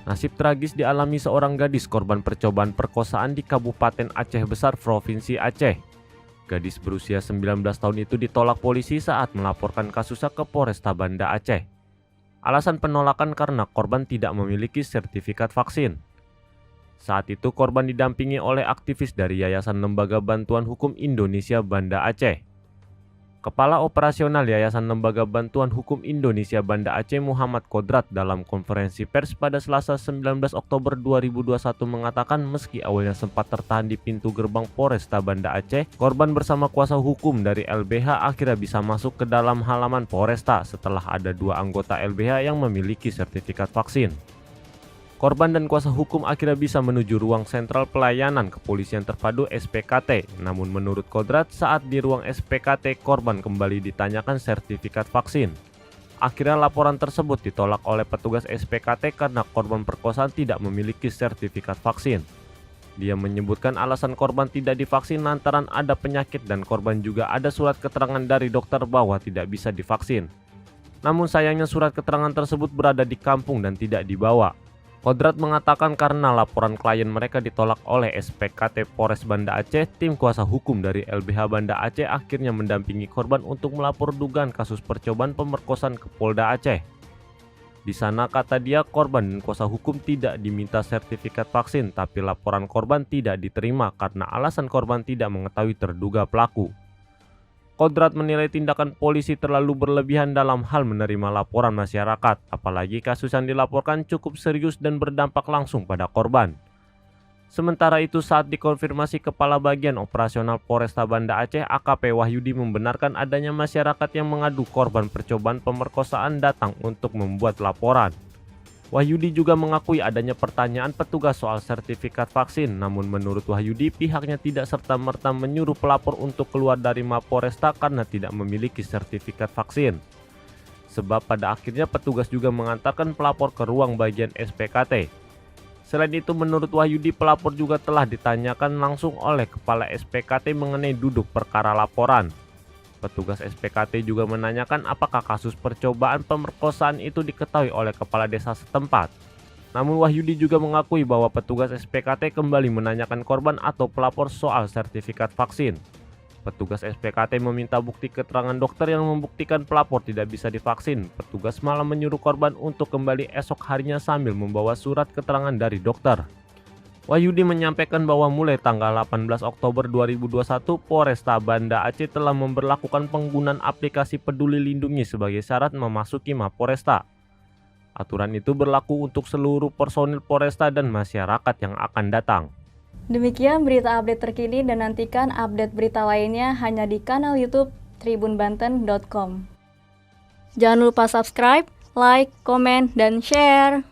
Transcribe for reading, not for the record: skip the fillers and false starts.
Nasib tragis dialami seorang gadis korban percobaan perkosaan di Kabupaten Aceh Besar, Provinsi Aceh. Gadis berusia 19 tahun itu ditolak polisi saat melaporkan kasusnya ke Polresta Banda Aceh. Alasan penolakan karena korban tidak memiliki sertifikat vaksin. Saat itu korban didampingi oleh aktivis dari Yayasan Lembaga Bantuan Hukum Indonesia Banda Aceh. Kepala Operasional Yayasan Lembaga Bantuan Hukum Indonesia Banda Aceh Muhammad Kodrat dalam konferensi pers pada Selasa 19 Oktober 2021 mengatakan meski awalnya sempat tertahan di pintu gerbang Polresta Banda Aceh, korban bersama kuasa hukum dari LBH akhirnya bisa masuk ke dalam halaman Polresta setelah ada 2 anggota LBH yang memiliki sertifikat vaksin. Korban dan kuasa hukum akhirnya bisa menuju ruang sentral pelayanan kepolisian terpadu SPKT. Namun menurut Kodrat, saat di ruang SPKT korban kembali ditanyakan sertifikat vaksin. Akhirnya laporan tersebut ditolak oleh petugas SPKT karena korban perkosaan tidak memiliki sertifikat vaksin. Dia menyebutkan alasan korban tidak divaksin lantaran ada penyakit dan korban juga ada surat keterangan dari dokter bahwa tidak bisa divaksin. Namun sayangnya surat keterangan tersebut berada di kampung dan tidak dibawa. Kodrat mengatakan karena laporan klien mereka ditolak oleh SPKT Polres Banda Aceh, tim kuasa hukum dari LBH Banda Aceh akhirnya mendampingi korban untuk melapor dugaan kasus percobaan pemerkosaan ke Polda Aceh. Di sana kata dia korban dan kuasa hukum tidak diminta sertifikat vaksin, tapi laporan korban tidak diterima karena alasan korban tidak mengetahui terduga pelaku. Kodrat menilai tindakan polisi terlalu berlebihan dalam hal menerima laporan masyarakat, apalagi kasus yang dilaporkan cukup serius dan berdampak langsung pada korban. Sementara itu saat dikonfirmasi Kepala Bagian Operasional Polresta Banda Aceh AKP Wahyudi membenarkan adanya masyarakat yang mengadu korban percobaan pemerkosaan datang untuk membuat laporan. Wahyudi juga mengakui adanya pertanyaan petugas soal sertifikat vaksin, namun menurut Wahyudi pihaknya tidak serta-merta menyuruh pelapor untuk keluar dari Mapolresta karena tidak memiliki sertifikat vaksin. Sebab pada akhirnya petugas juga mengantarkan pelapor ke ruang bagian SPKT. Selain itu menurut Wahyudi pelapor juga telah ditanyakan langsung oleh Kepala SPKT mengenai duduk perkara laporan. Petugas SPKT juga menanyakan apakah kasus percobaan pemerkosaan itu diketahui oleh kepala desa setempat. Namun Wahyudi juga mengakui bahwa petugas SPKT kembali menanyakan korban atau pelapor soal sertifikat vaksin. Petugas SPKT meminta bukti keterangan dokter yang membuktikan pelapor tidak bisa divaksin. Petugas malah menyuruh korban untuk kembali esok harinya sambil membawa surat keterangan dari dokter. Wahyudi menyampaikan bahwa mulai tanggal 18 Oktober 2021, Polresta Banda Aceh telah memberlakukan penggunaan aplikasi Peduli Lindungi sebagai syarat memasuki Mapolresta. Aturan itu berlaku untuk seluruh personil Polresta dan masyarakat yang akan datang. Demikian berita update terkini dan nantikan update berita lainnya hanya di kanal YouTube tribunbanten.com. Jangan lupa subscribe, like, komen, dan share.